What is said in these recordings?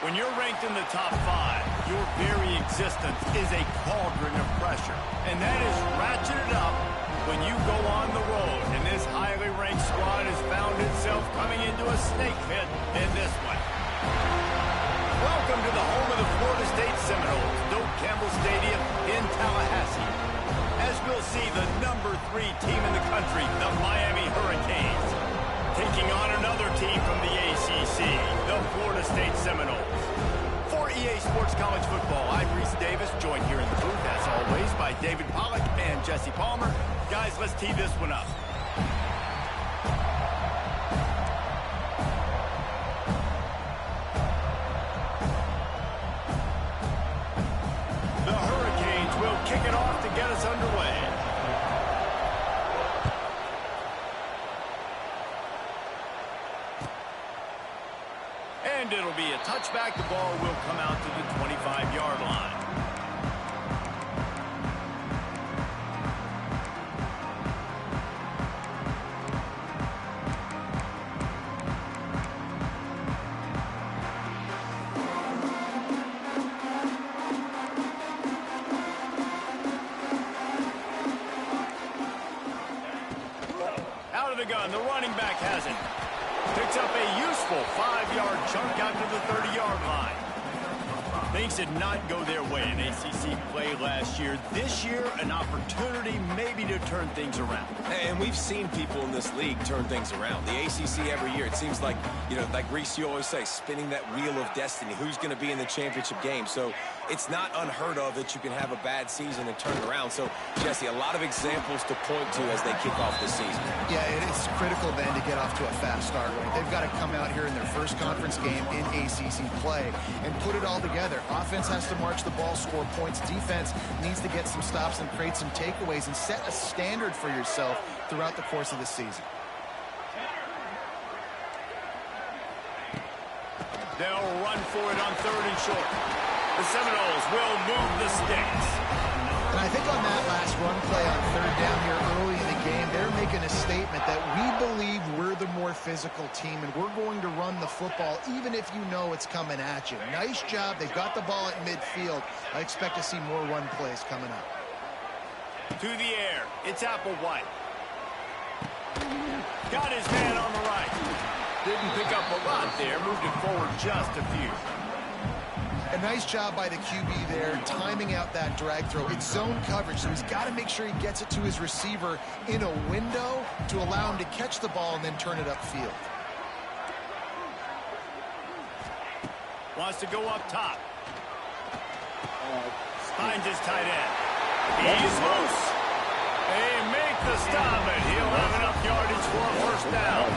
When you're ranked in the top 5, your very existence is a cauldron of pressure. And that is ratcheted up when you go on the road. And this highly ranked squad has found itself coming into a snake pit in this one. Welcome to the home of the Florida State Seminoles, Doak Campbell Stadium in Tallahassee. As we'll see, the number 3 team in the country, the Miami Hurricanes, taking on another team from the ACC, the Florida State Seminoles. For EA Sports College Football, I'm Reese Davis, joined here in the booth, as always, by David Pollack and Jesse Palmer. Guys, let's tee this one up. The Hurricanes will kick it off to get us underway. And it'll be a touchback. The ball will come out to the 25-yard line. Out of the gun, the running back has it. Picks up a useful 5-yard chunk out to the 30-yard line. Things did not go their way in ACC play last year. This year, an opportunity maybe to turn things around. And we've seen people in this league turn things around. The ACC every year, it seems like, like Reese, you always say, spinning that wheel of destiny. Who's going to be in the championship game? So it's not unheard of that you can have a bad season and turn it around. So, Jesse, a lot of examples to point to as they kick off this season. Yeah, it is critical then to get off to a fast start. They've got to come out here in their first conference game in ACC play and put it all together. Offense has to march the ball, score points. Defense needs to get some stops and create some takeaways and set a standard for yourself throughout the course of the season. They'll run for it on 3rd and short. The Seminoles will move the sticks. And I think on that last run play on 3rd down here early in the game, they're making a statement that we believe we're the more physical team and we're going to run the football even if you know it's coming at you. Nice job. They've got the ball at midfield. I expect to see more run plays coming up. To the air. It's Applewhite. Got his man on the right. Didn't pick up a lot there. Moved it forward just a few. A nice job by the QB there, timing out that drag throw. It's zone coverage, so he's got to make sure he gets it to his receiver in a window to allow him to catch the ball and then turn it upfield. Wants to go up top. Finds his tight end. He's loose. They make the stop, and he'll have enough yardage for a first down.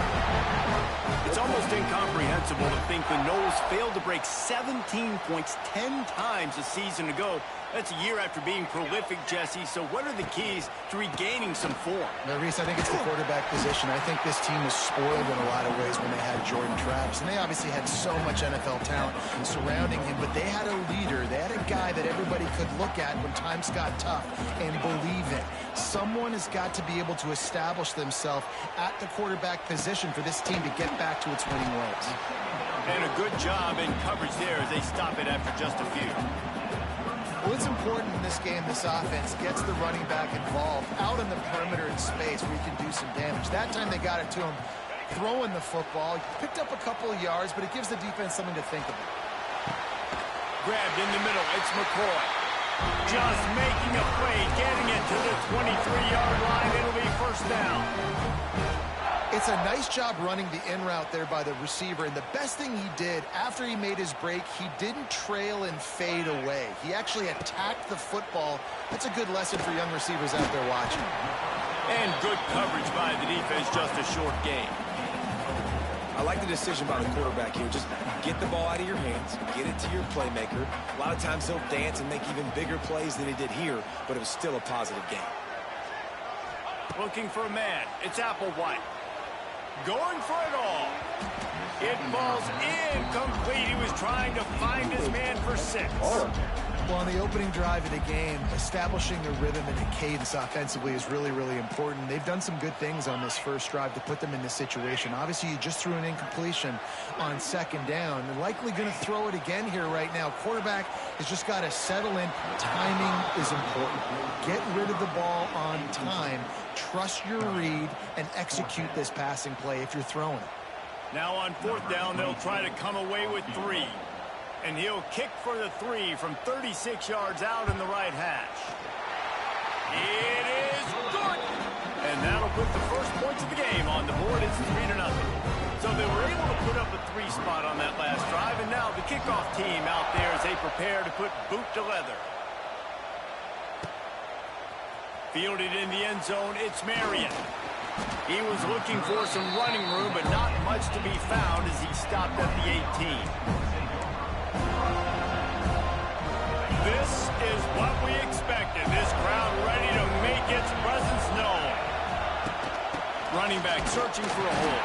It's almost incomprehensible to think the Noles failed to break 17 points 10 times a season ago. That's a year after being prolific, Jesse. So what are the keys to regaining some form? Now, Reese, I think it's the quarterback position. I think this team was spoiled in a lot of ways when they had Jordan Travis. And they obviously had so much NFL talent surrounding him. But they had a leader. They had a guy that everybody could look at when times got tough and believe in. Someone has got to be able to establish themselves at the quarterback position for this team to get back to its winning ways. And a good job in coverage there as they stop it after just a few. Well, it's important in this game, this offense gets the running back involved out in the perimeter in space where he can do some damage. That time they got it to him throwing the football. He picked up a couple of yards, but it gives the defense something to think about. Grabbed in the middle. It's McCoy. Just making a play, getting it to the 23-yard line. It'll be first down. It's a nice job running the in route there by the receiver, and the best thing he did after he made his break, he didn't trail and fade away. He actually attacked the football. That's a good lesson for young receivers out there watching. And good coverage by the defense, just a short gain. I like the decision by the quarterback here. Just get the ball out of your hands, get it to your playmaker. A lot of times he'll dance and make even bigger plays than he did here, but it was still a positive game. Looking for a man. It's Applewhite. Going for it all. It falls incomplete. He was trying to find his man for 6. Well, Well, on the opening drive of the game, establishing a rhythm and a cadence offensively is really, really important. They've done some good things on this first drive to put them in this situation. Obviously, you just threw an incompletion on second down. They're likely going to throw it again here right now. Quarterback has just got to settle in. Timing is important. Get rid of the ball on time. Trust your read and execute this passing play if you're throwing it. Now on fourth down, they'll try to come away with 3. And he'll kick for the 3 from 36 yards out in the right hash. It is good. And that'll put the first points of the game on the board. It's 3-0. So they were able to put up a 3 spot on that last drive. And now the kickoff team out there as they prepare to put boot to leather. Fielded in the end zone, it's Marion. He was looking for some running room, but not much to be found as he stopped at the 18. This is what we expected. This crowd ready to make its presence known. Running back searching for a hole.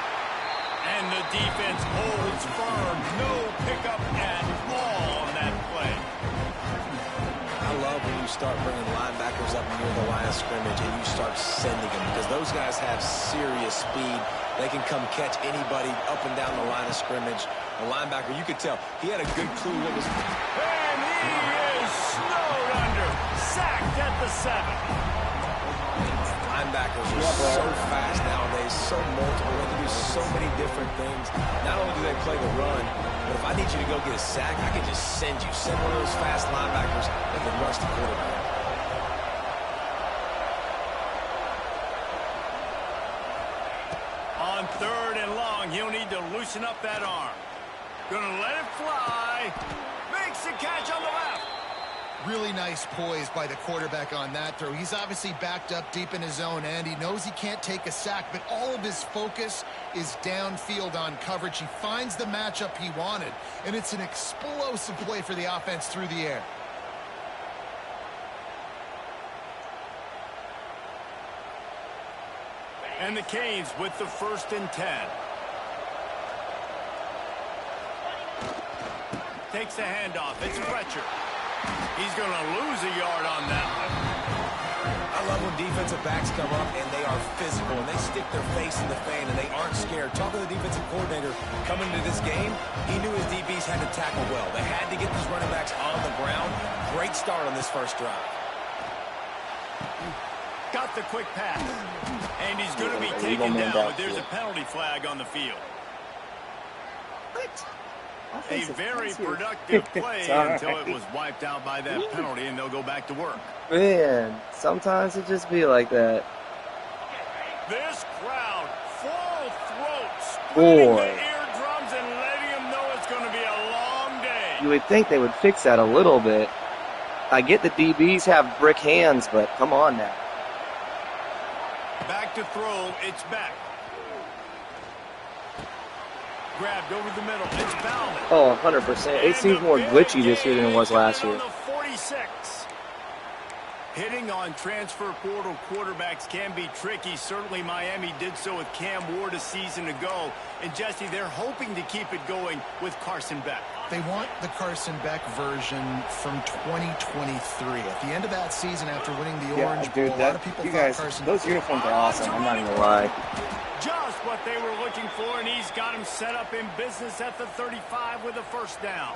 And the defense holds firm. No pickup at all on that play. I love when you start bringing linebackers up near the line of scrimmage and you start sending them because those guys have serious speed. They can come catch anybody up and down the line of scrimmage. The linebacker, you could tell, he had a good clue what was... And he is snowed under. Sacked at the 7. Linebackers are so fast nowadays, so multiple. They can do so many different things. Not only do they play the run, but if I need you to go get a sack, I can just send you. Send one of those fast linebackers that can rush the quarterback. On 3rd and long, he'll need to loosen up that arm. Gonna let it fly. Makes the catch on the left. Really nice poise by the quarterback on that throw. He's obviously backed up deep in his own end. He knows he can't take a sack, but all of his focus is downfield on coverage. He finds the matchup he wanted, and it's an explosive play for the offense through the air. And the Canes with the 1st and 10. Takes the handoff. It's Fletcher. He's going to lose a yard on that one. I love when defensive backs come up and they are physical and they stick their face in the fan and they aren't scared. Talking to the defensive coordinator coming into this game, he knew his DBs had to tackle well. They had to get these running backs on the ground. Great start on this first drive. Got the quick pass. And he's going to be taken down, but there's a penalty flag on the field. What? A very productive play until it was wiped out by that penalty, and they'll go back to work. Man, sometimes it just be like that. This crowd, full throat, splitting the eardrums and letting them know it's going to be a long day. You would think they would fix that a little bit. I get the DBs have brick hands, but come on now. Back to throw, it's back. Grabbed over the middle, it's Bauman. Oh, 100%. It seems more glitchy this year than it was last year. 46. Hitting on transfer portal quarterbacks can be tricky. Certainly Miami did so with Cam Ward a season ago. And Jesse, they're hoping to keep it going with Carson Beck. They want the Carson Beck version from 2023. At the end of that season, after winning the Orange Bowl, a lot of people thought Carson... Those uniforms are awesome, I'm not going to lie. Just what they were looking for, and he's got him set up in business at the 35 with a 1st down.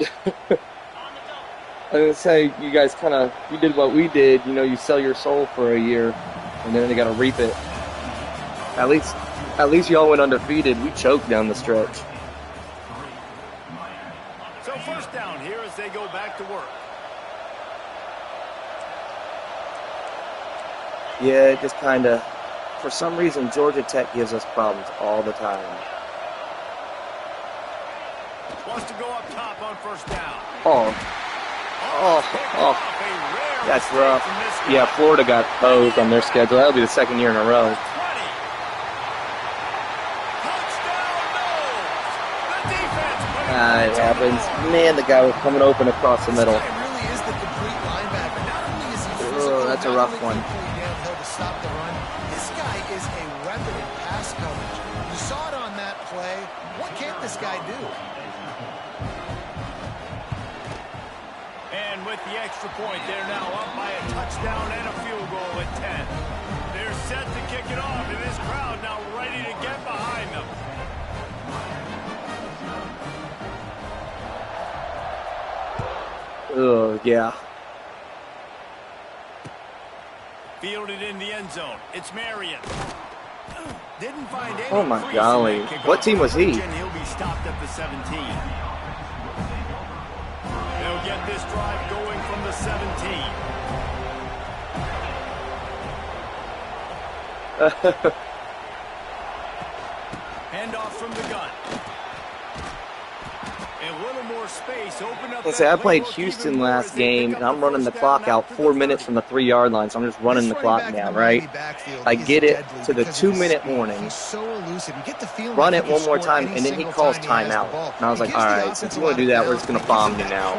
I was going to say, you guys you did what we did. You know, you sell your soul for a year, and then they got to reap it. At least y'all went undefeated. We choked down the stretch. So 1st down here as they go back to work. Yeah, it just kind of... For some reason, Georgia Tech gives us problems all the time. Wants to go up top on 1st down. That's rough. Yeah, Florida got posed on their schedule. That'll be the 2nd year in a row. It happens. Man, the guy was coming open across the middle. Oh, that's a rough one. And run with the extra point. They're now up by a touchdown and a field goal at 10. They're set to kick it off, and this crowd now ready to get behind them. Oh, yeah. Fielded in the end zone. It's Marion. Didn't find any. Oh, my golly. What team was he? He'll be stopped at the 17. They'll get this drive going from the 17. Handoff from the gun. A little more space. Open up. Let's say I played Houston last game, and I'm running the clock out 4 minutes from the 3-yard line, so I'm just running the clock down, right? I get it to the 2-minute warning, run it one more time, and then he calls timeout. And I was like, all right, since you want to do that, we're just going to bomb you now.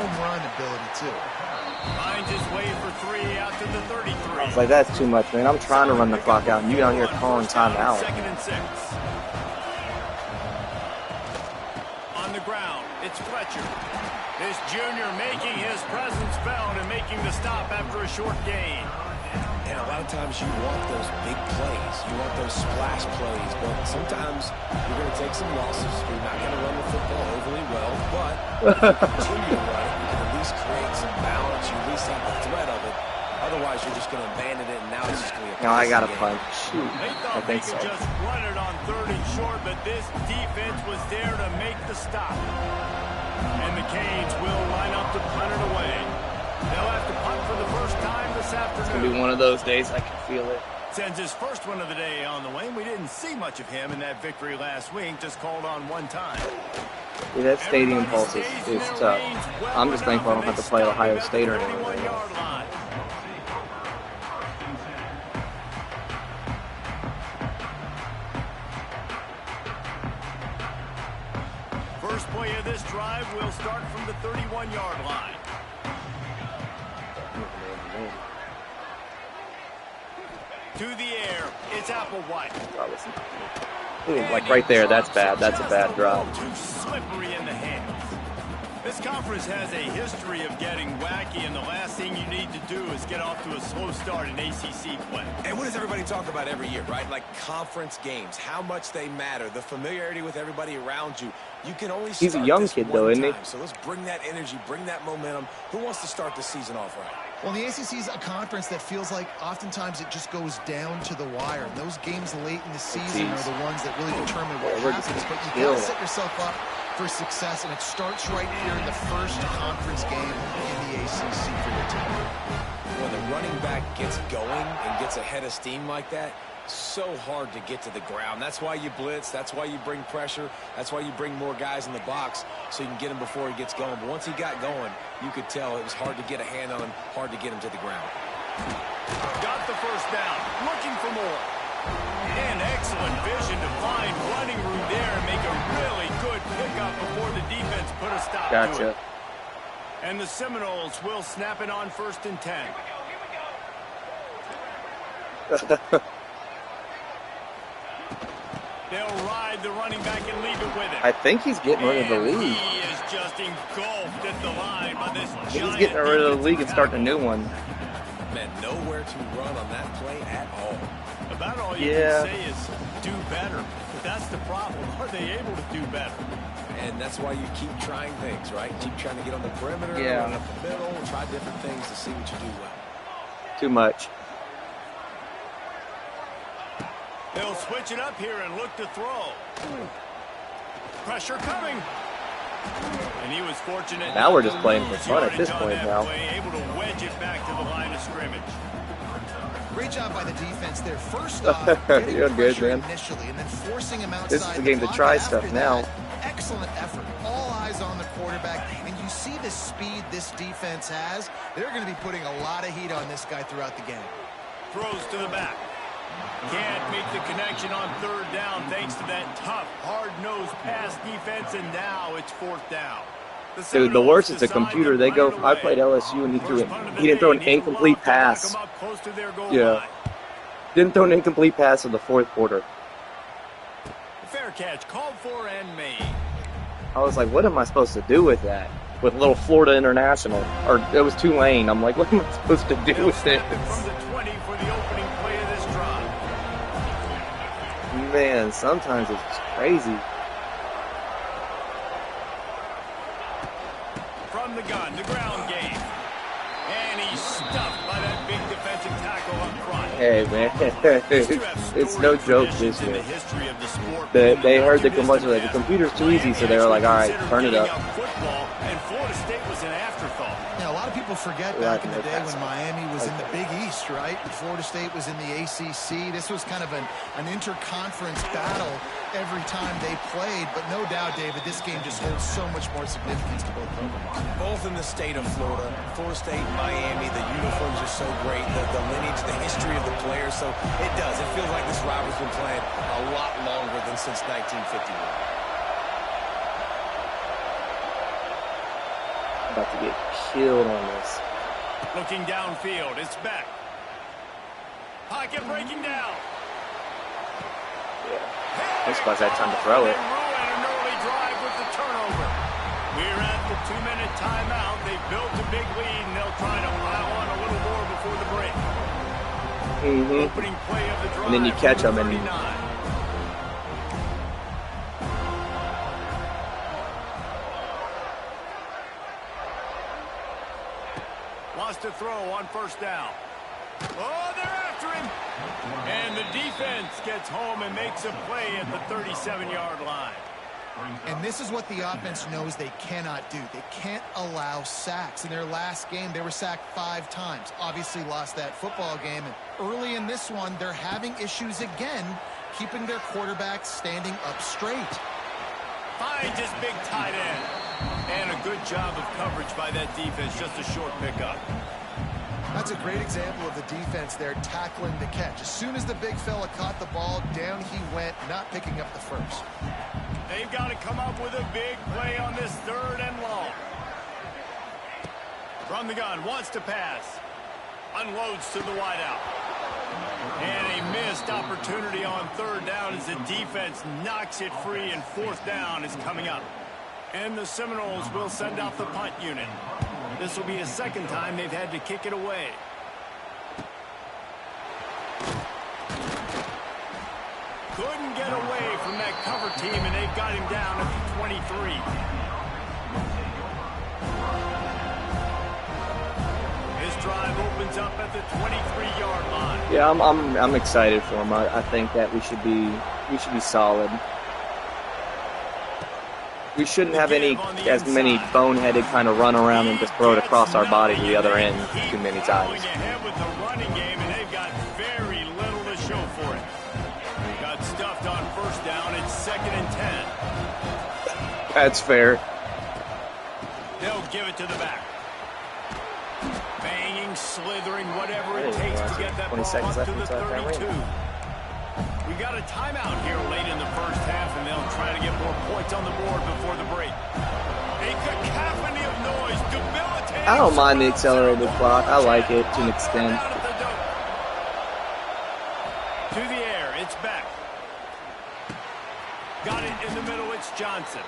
Finds his way for 3 out to the 33. I was like, that's too much, man. I'm trying to run the clock out, and you out here calling timeout. 2nd and 6. On the ground, it's Fletcher. This junior making his presence felt and making the stop after a short gain. And a lot of times you want those big plays. You want those splash plays. But sometimes you're going to take some losses. You're not going to run the football overly well. But continue to run it. You can at least create some balance. You at least have the threat of it. Otherwise, you're just going to abandon it, and now it's just going to be a No, I got a game. punch. Shoot. They I thought they think could so. just run it on 3rd and short, but this defense was there to make the stop. And the Canes will line up to punt it away. They'll have to punt for the first time this It's going to be afternoon. one of those days. I can feel it. Sends his first one of the day on the way. We didn't see much of him in that victory last week, just called on one time. Dude, that stadium pulse is tough. I'm just thankful I don't have to play Ohio State or anything. 31-yard line. First play of this drive will start from the 31-yard line. To the air, it's Applewhite. Ooh, like right there, that's bad. That's a bad drop. Too slippery in the hands. This conference has a history of getting wacky, and the last thing you need to do is get off to a slow start in ACC play. And what does everybody talk about every year, right? Like conference games, how much they matter, the familiarity with everybody around you. You can only He's a start young this kid, one though, isn't he? time. So let's bring that energy, bring that momentum. Who wants to start the season off right? Well, the ACC is a conference that feels like oftentimes it just goes down to the wire. And those games late in the season are the ones that really determine what happens. But you got to set yourself up for success, and it starts right here in the first conference game in the ACC for your team. When the running back gets going and gets a head of steam like that, so hard to get to the ground. That's why you blitz. That's why you bring pressure. That's why you bring more guys in the box so you can get him before he gets going. But once he got going, you could tell it was hard to get a hand on him, hard to get him to the ground. Got the first down, looking for more. And excellent vision to find running room there and make a really good pickup before the defense put a stop to Gotcha. it. And the Seminoles will snap it on 1st and 10. They'll ride the running back and leave it with it. I think he's getting rid of the And league. he is just engulfed at the line by this I think giant he's getting rid of the league and starting a new one. Man, nowhere to run on that play at all. About all you Yeah. can say is do better. But that's the problem. Are they able to do better? And that's why you keep trying things, right? Keep trying to get on the perimeter, Yeah. run up the middle, try different things to see what you do well. Too much. They'll switch it up here and look to throw. Pressure coming. And he was fortunate. Now we're just playing for fun at this point now. Able to wedge it back to the line of scrimmage. Great job by the defense there. First off, getting You're good, pressure man. initially and then forcing him outside. This is the game to pocket. try After stuff now. that, excellent effort. All eyes on the quarterback. And you see the speed this defense has. They're going to be putting a lot of heat on this guy throughout the game. Throws to the back. Can't make the connection on 3rd down thanks to that tough, hard-nosed pass defense, and now it's 4th down. Dude, the worst is the computer. They go. I played LSU and he didn't throw an incomplete pass. Yeah. Didn't throw an incomplete pass in the 4th quarter. Fair catch called for and made. I was like, what am I supposed to do with that? with little Florida International, or it was Tulane. I'm like, what am I supposed to do with this? From the 20 for the opening play of this drive. Man, sometimes it's just crazy. From the gun, the ground game. And he's stuffed by that big defensive tackle up front. Hey, man, it's no joke this year. They heard the commercial, like, the computer's too easy, so they were like, all right, turn it up. Football, and Florida State was an afterthought. Yeah, a lot of people forget back in the day when Miami was in the Big East, right? And Florida State was in the ACC. This was kind of an interconference battle every time they played. But no doubt, David, this game just holds so much more significance to both programs. Both in the state of Florida, Florida State, Miami, the uniforms are so great, the lineage, the history of the players. So it does. It feels like this rivalry's been playing a lot longer than since 1951. About to get killed on this. Looking downfield, it's back. Pocket breaking down. Yeah. This guy's had time to throw it. And an early drive with the turnover. We're at the 2-minute timeout. They've built a big lead, and they'll try to pile on a little more before the break. Opening play of the drive. And then you catch them, and wants to throw on first down. Oh, they're after him. And the defense gets home and makes a play at the 37-yard line. And this is what the offense knows they cannot do. They can't allow sacks. In their last game, they were sacked 5 times. Obviously lost that football game. And early in this one, they're having issues again, keeping their quarterback standing up straight. Finds his big tight end. And a good job of coverage by that defense. Just a short pickup. That's a great example of the defense there tackling the catch. As soon as the big fella caught the ball, down he went, not picking up the first. They've got to come up with a big play on this 3rd and long. From the gun, wants to pass. Unloads to the wideout. And a missed opportunity on 3rd down as the defense knocks it free, and 4th down is coming up. And the Seminoles will send out the punt unit. This will be the 2nd time they've had to kick it away. Couldn't get away from that cover team, and they've got him down at the 23. His drive opens up at the 23-yard line. Yeah, I'm excited for him. I think that we should be solid. We shouldn't have as many boneheaded kind of run around and just throw it across our body to the other end too many times. Ahead with the running game, and they've got very little to show for it. Got stuffed on 1st down. It's 2nd and 10. That's fair. They'll give it to the back. Banging, slithering, whatever it takes to get that ball up to the 32. We got a timeout here late in the 1st half, and they'll try to get more points on the board before the break. A cacophony of noise, debilitating. I don't mind the accelerated clock. I like it to an extent. To the air, it's back. Got it in the middle, it's Johnson.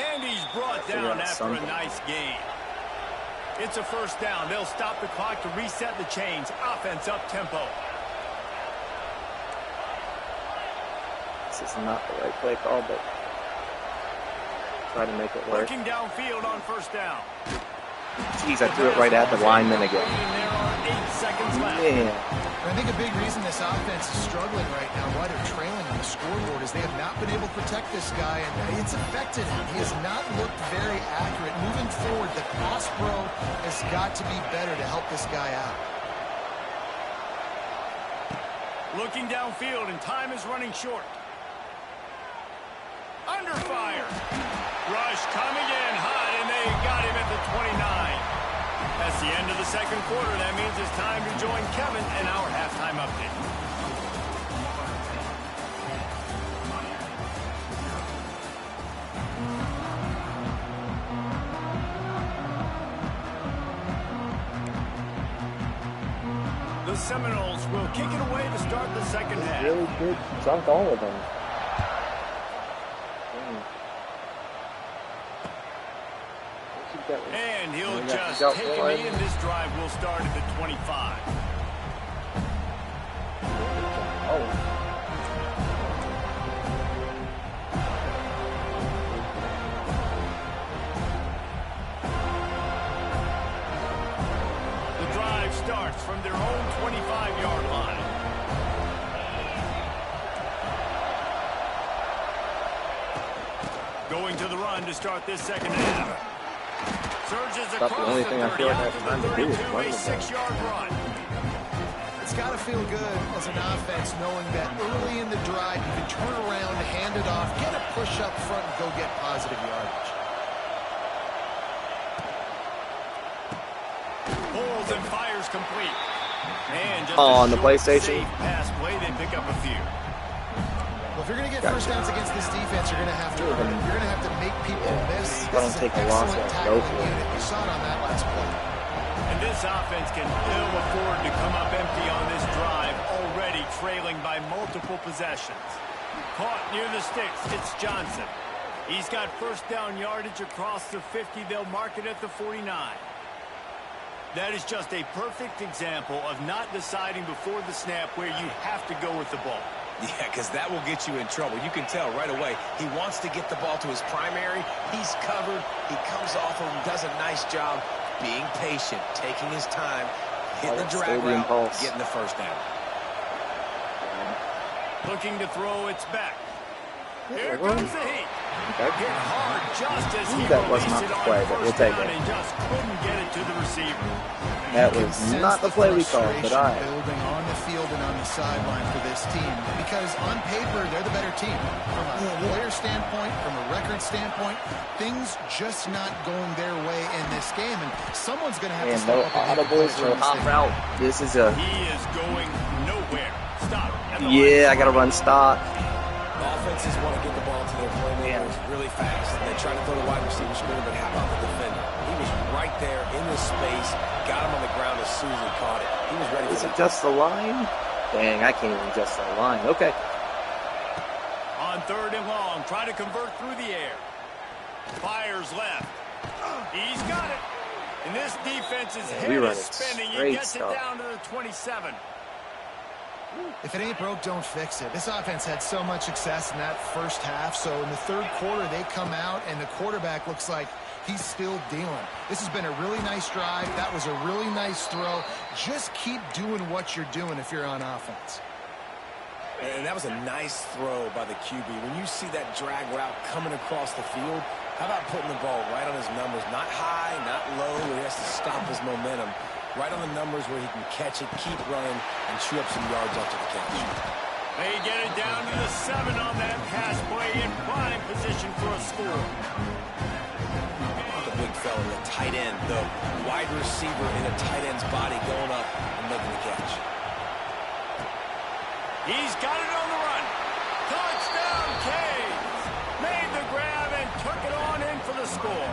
And he's brought down after a nice gain. It's a 1st down. They'll stop the clock to reset the chains. Offense up tempo. This is not the right play call, but try to make it work. Working downfield on 1st down. Jeez, I threw it right at the lineman again. There are 8 seconds left. Man. I think a big reason this offense is struggling right now, why they're trailing on the scoreboard, is they have not been able to protect this guy, and it's affected him. He has not looked very accurate. Moving forward, the pass pro has got to be better to help this guy out. Looking downfield, and time is running short. Under fire. Rush coming in hot, and they got him at the 29. That's the end of the 2nd quarter. That means it's time to join Kevin in our halftime update. The Seminoles will kick it away to start the 2nd half. Really good. Sunk all of them. Keep that got taken one. me, and this drive will start at the 25. Oh. The drive starts from their own 25-yard line. Going to the run to start this second half. Surges That's across the only thing I feel like I have time to do is 32, run a the ball. 6-yard run. It's got to feel good as an offense knowing that early in the drive you can turn around, hand it off, get a push up front, and go get positive yardage. Pulls and fires complete. And just On a the short, PlayStation. safe pass play, they pick up a few. Well, if you're going to get first downs against this defense, you're going to have to earn it. You're going to have to make people miss. I don't This is take an a loss, excellent I'll go tackling for it. unit. You saw it on that last play. And this offense can ill afford to come up empty on this drive, already trailing by multiple possessions. Caught near the sticks, it's Johnson. He's got first down yardage across the 50. They'll mark it at the 49. That is just a perfect example of not deciding before the snap where you have to go with the ball. Yeah, because that will get you in trouble. You can tell right away he wants to get the ball to his primary. He's covered. He comes off of him, does a nice job being patient, taking his time, hitting the drag route, getting the first down. Looking to throw, it's back. Here comes the heat. Hit hard just as he That was released not it the on play, but we'll first take down it. and just couldn't get it to the receiver. That You was can sense not the play we called, but frustration I. building on the field and on the sideline for this team because on paper they're the better team. From a player standpoint, from a record standpoint, things just not going their way in this game, and someone's going to have to And step no up and make a audibles, play no for this hop thing. route. This is a. He is going nowhere. Stop. At the Yeah, I line. gotta run stop. Offenses want to get the ball to their playmakers really fast. And they try to throw the wide receiver screen, but how about the defender? He was right there in his space, got him on the ground as soon as he caught it. He was ready Is for it just the line? Dang, I can't even adjust the line. Okay. On third and long, try to convert through the air. Fires left. He's got it. And this defense's head we run is it spinning. He straight gets it stuff. down to the 27. If it ain't broke, don't fix it. This offense had so much success in that first half, so in the third quarter they come out and the quarterback looks like he's still dealing. This has been a really nice drive. That was a really nice throw. Just keep doing what you're doing if you're on offense. And that was a nice throw by the QB. When you see that drag route coming across the field, how about putting the ball right on his numbers? Not high, not low, where he has to stop his momentum. Right on the numbers where he can catch it, keep running, and chew up some yards after the catch. They get it down to the 7 on that pass play in prime position for a score. The big fella, the tight end, the wide receiver in a tight end's body going up and making the catch. He's got it on the run. Touchdown, Canes. Made the grab and took it on in for the score.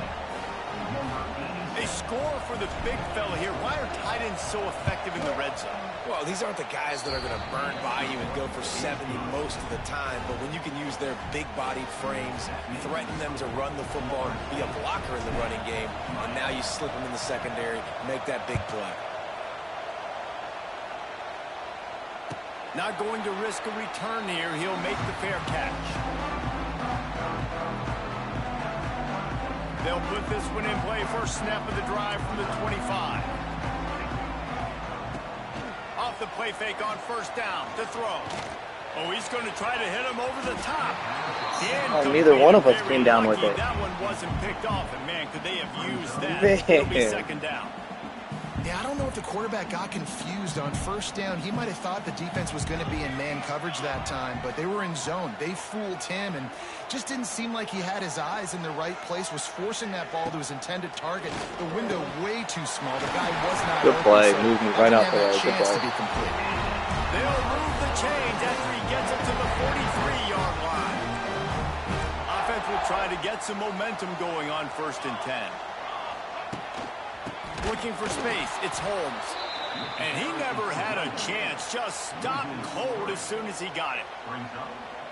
They score for the big fella here. Why are tight ends so effective in the red zone? Well, these aren't the guys that are going to burn by you and go for 70 most of the time, but when you can use their big-bodied frames, threaten them to run the football and be a blocker in the running game, and now you slip them in the secondary, make that big play. Not going to risk a return here. He'll make the fair catch. They'll put this one in play. First snap of the drive from the 25. Off the play fake on first down to throw. Oh, he's going to try to hit him over the top. Oh, neither one of us came down with it. That one wasn't picked off, and man, could they have used that? It'll be second down. Yeah, I don't know if the quarterback got confused on first down. He might have thought the defense was going to be in man coverage that time, but they were in zone. They fooled him and just didn't seem like he had his eyes in the right place, was forcing that ball to his intended target. The window way too small. The guy was not Good open, play. so Moved me right out there. Good chance play. to be complete. They'll move the chains after he gets it to the 43-yard line. Offense will try to get some momentum going on first and 10. Looking for space, it's Holmes. And he never had a chance, just stopped cold as soon as he got it.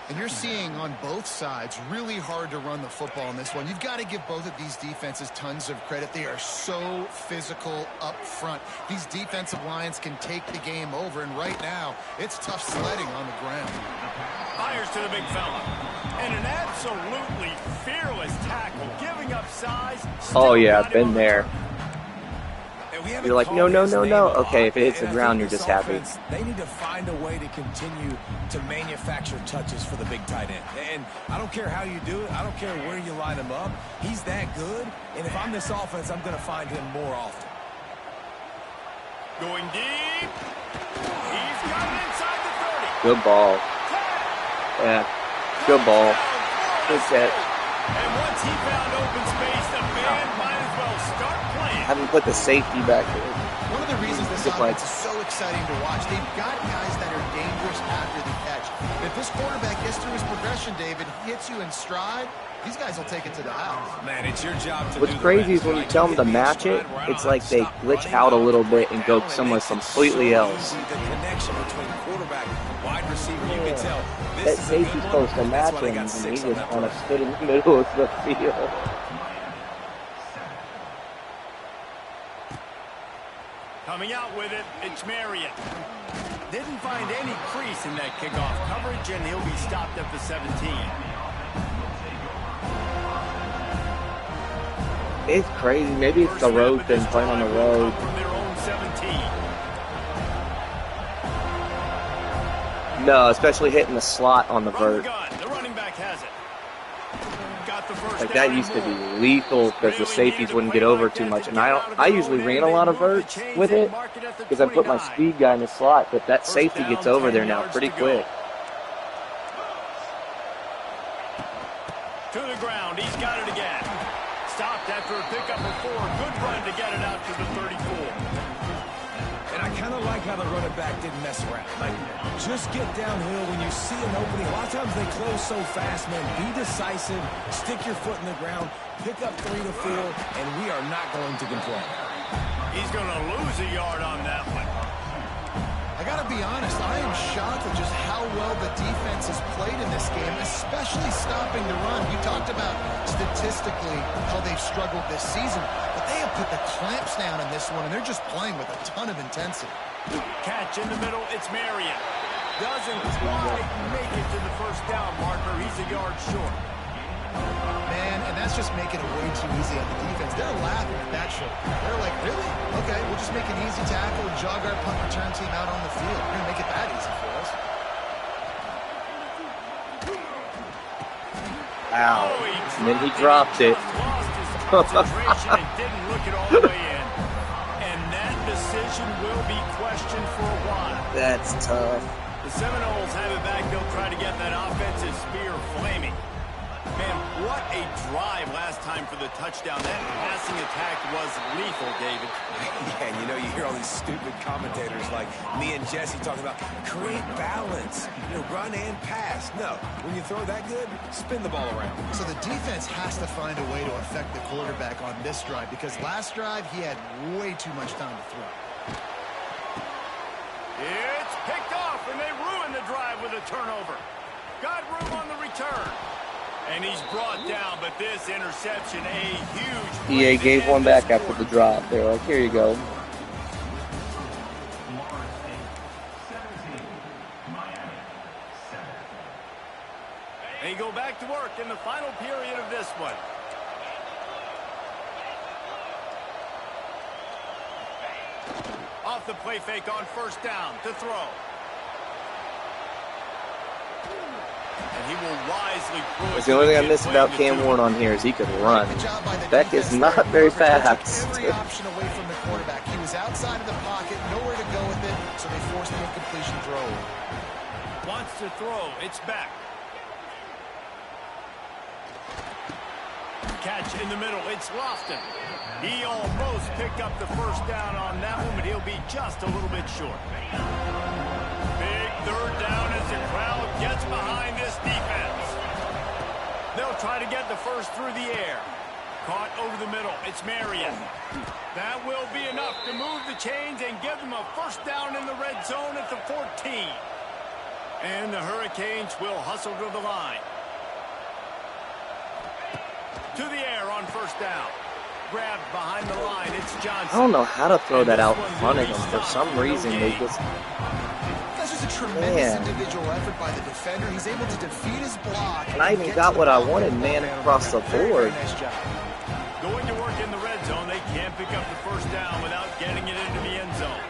And you're seeing on both sides really hard to run the football in this one. You've got to give both of these defenses tons of credit. They are so physical up front. These defensive lines can take the game over, and right now it's tough sledding on the ground. Fires to the big fella. And an absolutely fearless tackle, giving up size. Oh, yeah, I've been there. You're like, no, no, no, no. Okay, if it hits the ground, you're just happy. They need to find a way to continue to manufacture touches for the big tight end. And I don't care how you do it. I don't care where you line him up. He's that good. And if I'm this offense, I'm going to find him more often. Going deep. He's got it inside the 30. Good ball. Yeah, good ball. Good catch. And once he found open space, the band might as well start playing. Haven't put the safety back there. One of the reasons this offense is so exciting to watch, they've got guys that are dangerous after the catch. If this quarterback gets through his progression, David, hits you in stride, these guys will take it to the house. Man, it's your job to What's crazy is when you tell them to match it, it's like they glitch out a little bit and go somewhere completely else. The connection between quarterback, wide receiver, you can tell. That safety's supposed to match him, and he just kind of stood in the middle of the field. Coming out with it, it's Marion. Didn't find any crease in that kickoff coverage, and he'll be stopped at the 17. It's crazy. Maybe it's the road thing, playing on the road. From their own 17. No, especially hitting the slot on the vert. The running back has it. Got the first Like that used to be lethal because the safeties wouldn't get over too much. And I usually ran a lot of verts with it because I put my speed guy in the slot, but that safety gets over there now pretty quick. To the ground, he's got it again. Stopped after a pickup of 4. Good run to get it out to the 34. And I kind of like how the running back didn't mess around. Like, just get downhill when you see an opening. A lot of times they close so fast, man. Be decisive, stick your foot in the ground, pick up 3 to 4, and we are not going to complain. He's going to lose a yard on that one. I got to be honest, I am shocked at just how well the defense has played in this game, especially stopping the run. You talked about statistically how they've struggled this season, but they have put the clamps down in this one, and they're just playing with a ton of intensity. Catch in the middle, it's Marion. Doesn't quite make it to the first down marker. He's a yard short. Man, and that's just making it way too easy on the defense. They're laughing at that shit. They're like, really? Okay, we'll just make an easy tackle and jog our punt return team out on the field. We're going to make it that easy for us. Ow. And then he dropped it. Lost his concentration and didn't look it all the way in. And that decision will be questioned for a while. That's tough. The Seminoles have it back. They'll try to get that offensive spear flaming. Man, what a drive last time for the touchdown. That passing attack was lethal, David. Yeah, and you know, you hear all these stupid commentators like me and Jesse talking about create balance, run and pass. No, when you throw that good, spin the ball around. So the defense has to find a way to affect the quarterback on this drive because last drive he had way too much time to throw. It's picked off, and they ruined the drive with a turnover. Got room on the return. And he's brought down, but this interception, a huge... EA gave one back after the drop. They're like, here you go. They go back to work in the final period of this one. Off the play fake on first down to throw. And he will wisely throw it. The only thing I miss about Cam Ward on here is he could run. Beck is not very fast. Every option away from the quarterback. He was outside of the pocket, nowhere to go with it, so they forced the incompletion throw. Wants to throw. It's back. Catch in the middle. It's Lofton. He almost picked up the first down on that one, but he'll be just a little bit short. Big third down as the crowd gets behind this defense. They'll try to get the first through the air. Caught over the middle. It's Marion. That will be enough to move the chains and give them a first down in the red zone at the 14. And the Hurricanes will hustle to the line. To the air on first down. Grabbed behind the line. It's Johnson. I don't know how to throw that out in front of him. For some reason, they just... That's just a tremendous individual effort by the defender. He's able to defeat his block. And I even got what I wanted, man, across the board. Nice job. Going to work in the red zone. They can't pick up the first down without getting it into the end zone.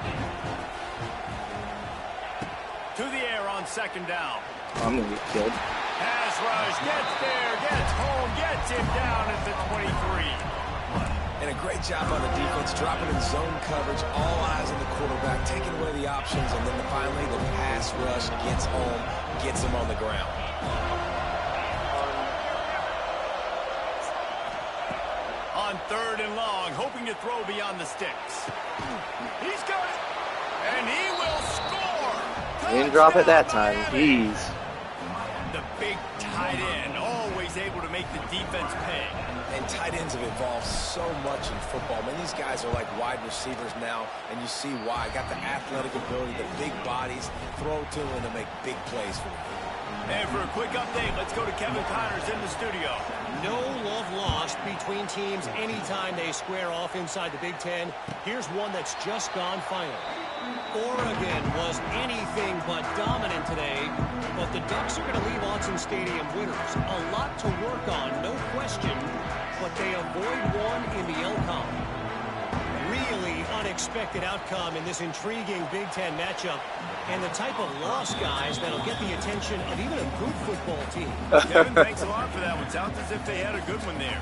To the air on second down. I'm going to get killed. Pass rush. Gets there. Gets home. Gets him down at the 23. And a great job on the defense, dropping in zone coverage, all eyes on the quarterback, taking away the options, and then finally the pass rush gets home, gets him on the ground. On third and long, hoping to throw beyond the sticks. He's got it, and he will score. He didn't drop it that time. Jeez. The big tight end, always able to make the defense pay. And tight ends have evolved so much in football. Man, these guys are like wide receivers now, and you see why. Got the athletic ability, the big bodies, throw to them to make big plays for them. And for a quick update, let's go to Kevin Connors in the studio. No love lost between teams anytime they square off inside the Big Ten. Here's one that's just gone final. Oregon was anything but dominant today, but the Ducks are going to leave Autzen Stadium winners. A lot to work on, no question, but they avoid one in the LCOM. Really unexpected outcome in this intriguing Big Ten matchup, and the type of loss, guys, that'll get the attention of even a good football team. Kevin, thanks a lot for that one. Sounds as if they had a good one there.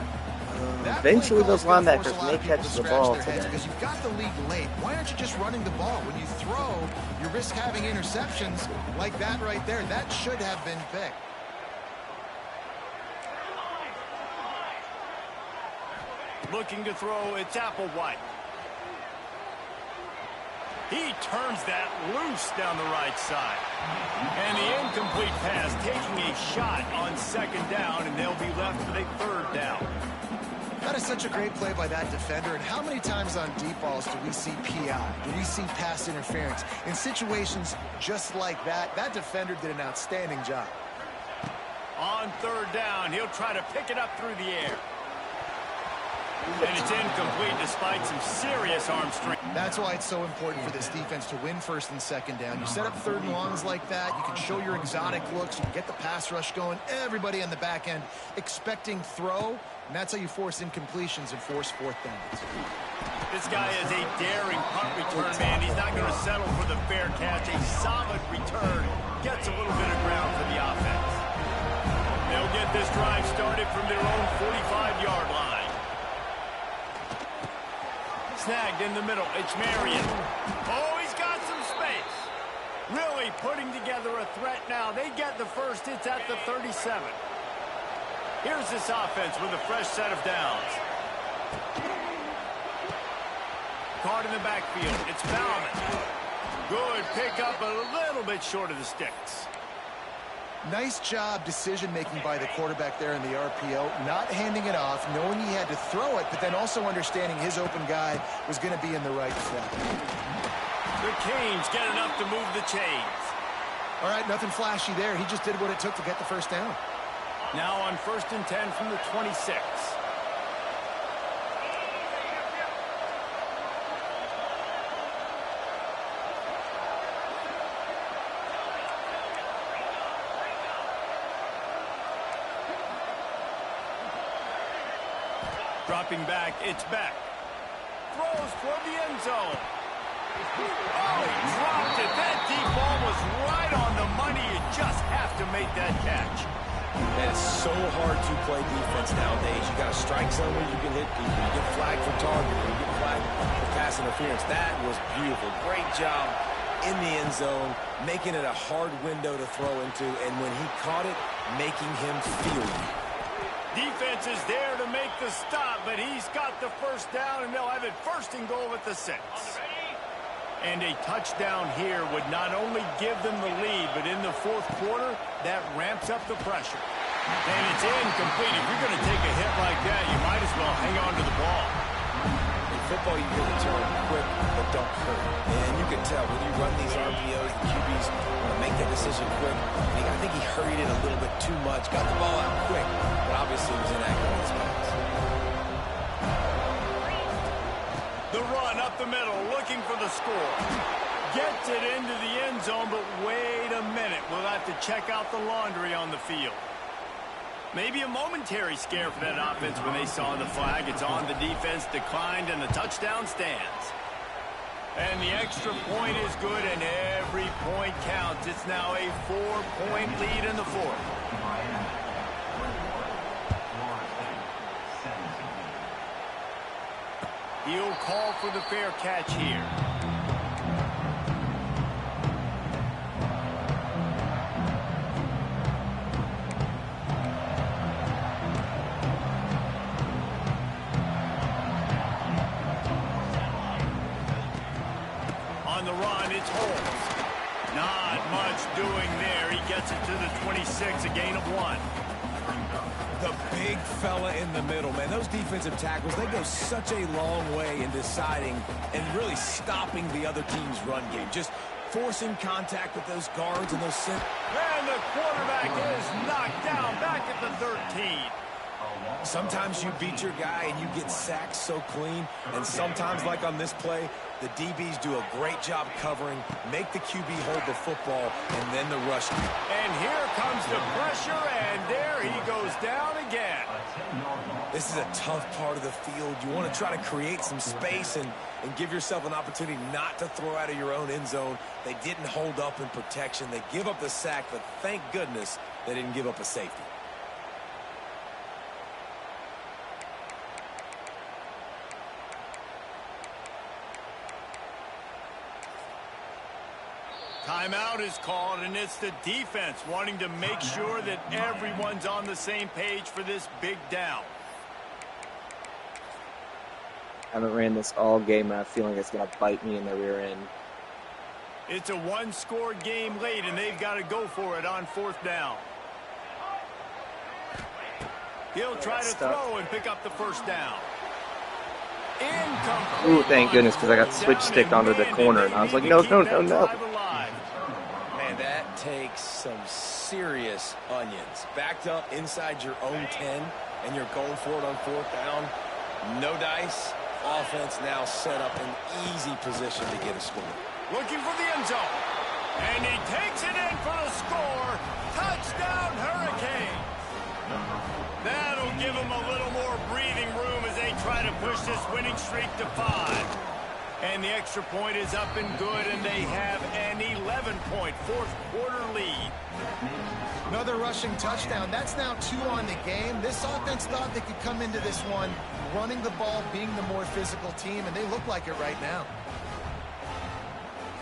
Eventually, those linebackers may catch the ball today. Because you've got the lead late. Why aren't you just running the ball? When you throw, you risk having interceptions like that right there. That should have been picked. Looking to throw, it's Applewhite. He turns that loose down the right side. And the incomplete pass taking a shot on second down, and they'll be left with a third down. That is such a great play by that defender. And how many times on deep balls do we see PI? Do we see pass interference? In situations just like that, that defender did an outstanding job. On third down, he'll try to pick it up through the air. And it's incomplete despite some serious arm strength. That's why it's so important for this defense to win first and second down. You set up third and longs like that. You can show your exotic looks. You can get the pass rush going. Everybody on the back end expecting throw. And that's how you force incompletions and force fourth downs. This guy is a daring punt return man. He's not going to settle for the fair catch. A solid return. Gets a little bit of ground for the offense. They'll get this drive started from their own 45-yard line. Snagged in the middle. It's Marion. Oh, he's got some space. Really putting together a threat now. They get the first. It's at the 37. Here's this offense with a fresh set of downs. Caught in the backfield. It's Bauman. Good pickup, a little bit short of the sticks. Nice job decision-making by the quarterback there in the RPO, not handing it off, knowing he had to throw it, but then also understanding his open guy was going to be in the right spot. The Canes get enough to move the chains. All right, nothing flashy there. He just did what it took to get the first down. Now on 1st and 10 from the 26. Dropping back, it's Beck. Throws toward the end zone. Oh, he dropped it. That deep ball was right on the money. You just have to make that catch. And it's so hard to play defense nowadays. You got a strike zone where you can hit people. You get flagged for targeting. You get flagged for pass interference. That was beautiful. Great job in the end zone, making it a hard window to throw into. And when he caught it, making him feel it. Defense is there to make the stop, but he's got the first down, and they'll have it 1st and goal at the 6. And a touchdown here would not only give them the lead, but in the 4th quarter, that ramps up the pressure. And it's incomplete. If you're going to take a hit like that, you might as well hang on to the ball. In football, you hear the term quick, but don't hurt. And you can tell when you run these RPOs, the QBs want to make that decision quick. I think he hurried it a little bit too much. Got the ball out quick, but obviously was inaccurate in his pass. The run up the middle, looking for the score. Gets it into the end zone, but wait a minute. We'll have to check out the laundry on the field. Maybe a momentary scare for that offense when they saw the flag. It's on, the defense declined, and the touchdown stands. And the extra point is good, and every point counts. It's now a 4-point lead in the fourth. He'll call for the fair catch here. On the run, it's Holmes. Not much doing there. He gets it to the 26, a gain of 1. The big fella in the middle, man. Those defensive tackles, they go such a long way in deciding and really stopping the other team's run game. Just forcing contact with those guards and those... And the quarterback is knocked down back at the 13. Sometimes you beat your guy and you get sacked so clean, and sometimes, like on this play, the DBs do a great job covering, make the QB hold the football, and then the rush. And here comes the pressure, and there he goes down again. This is a tough part of the field. You want to try to create some space and give yourself an opportunity not to throw out of your own end zone. They didn't hold up in protection. They give up the sack, but thank goodness they didn't give up a safety. Timeout is called, and it's the defense wanting to make sure that everyone's on the same page for this big down. I haven't ran this all game, and I have a feeling it's going to bite me in the rear end. It's a one-score game late, and they've got to go for it on 4th down. He'll try to throw and pick up the first down. Incomplete. Ooh, thank goodness, because I got switch stick onto the corner, and I was like, no. Man, that takes some serious onions. Backed up inside your own 10, and you're going for it on 4th down. No dice. Offense now set up an easy position to get a score. Looking for the end zone. And he takes it in for the score. Touchdown, Hurricane. That'll give them a little more breathing room as they try to push this winning streak to 5. And the extra point is up and good, and they have an 11-point fourth-quarter lead. Another rushing touchdown. That's now 2 on the game. This offense thought they could come into this one running the ball, being the more physical team, and they look like it right now.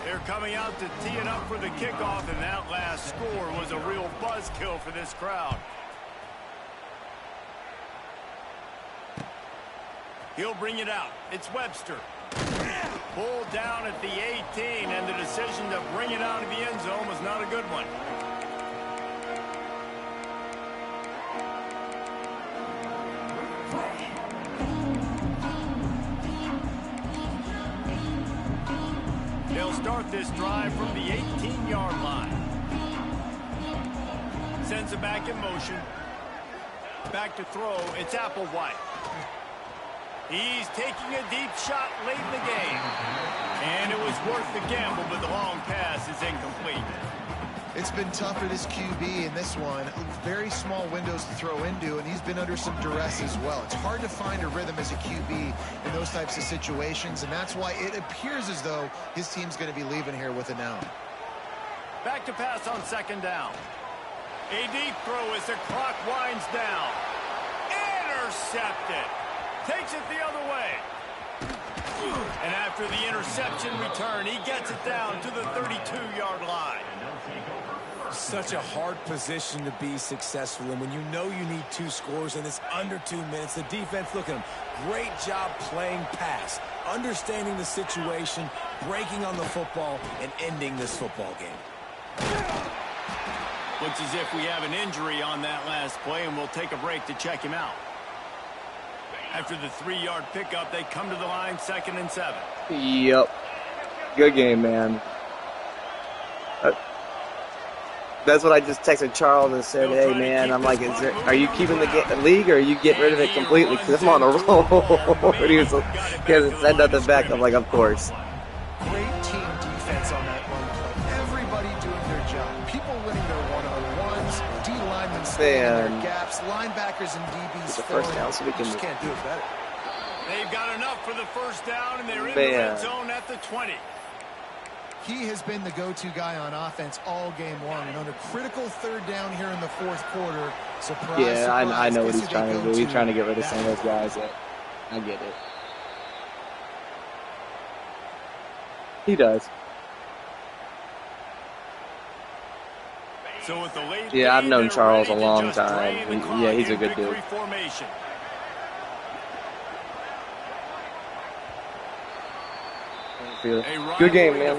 They're coming out to tee it up for the kickoff, and that last score was a real buzzkill for this crowd. He'll bring it out. It's Webster. Pulled down at the 18, and the decision to bring it out of the end zone was not a good one. They'll start this drive from the 18-yard line. Sends it back in motion. Back to throw. It's Applewhite. He's taking a deep shot late in the game. And it was worth the gamble, but the long pass is incomplete. It's been tough for this QB in this one. Very small windows to throw into, and he's been under some duress as well. It's hard to find a rhythm as a QB in those types of situations, and that's why it appears as though his team's going to be leaving here with an out. Back to pass on 2nd down. A deep throw as the clock winds down. Intercepted. Takes it the other way. And after the interception return, he gets it down to the 32-yard line. Such a hard position to be successful in when you know you need 2 scores and it's under 2 minutes. The defense, look at him. Great job playing pass, understanding the situation, breaking on the football, and ending this football game. Looks as if we have an injury on that last play, and we'll take a break to check him out. After the 3-yard pickup, they come to the line 2nd and 7. Yep. Good game, man. That's what I just texted Charles and said, hey, man, I'm like, are you keeping the league or are you getting rid of it completely? Because I'm on a roll. He hasn't said nothing back. I'm like, of course. Great team defense on that run play. Everybody doing their job. People winning their one-on-ones, D linemen filling their gaps, linebackers and DBs the first down so we can just can't do it better. They've got enough for the first down, and they're in the red zone at the 20. He has been the go-to guy on offense all game long, and on a critical third down here in the fourth quarter, surprise, yeah, surprise, I know what he's trying to do. He's trying to get rid of some of those guys. I get it. He does. So with the late yeah, I've known Charles a long time. Yeah, he's a good dude. Formation. Good game, man.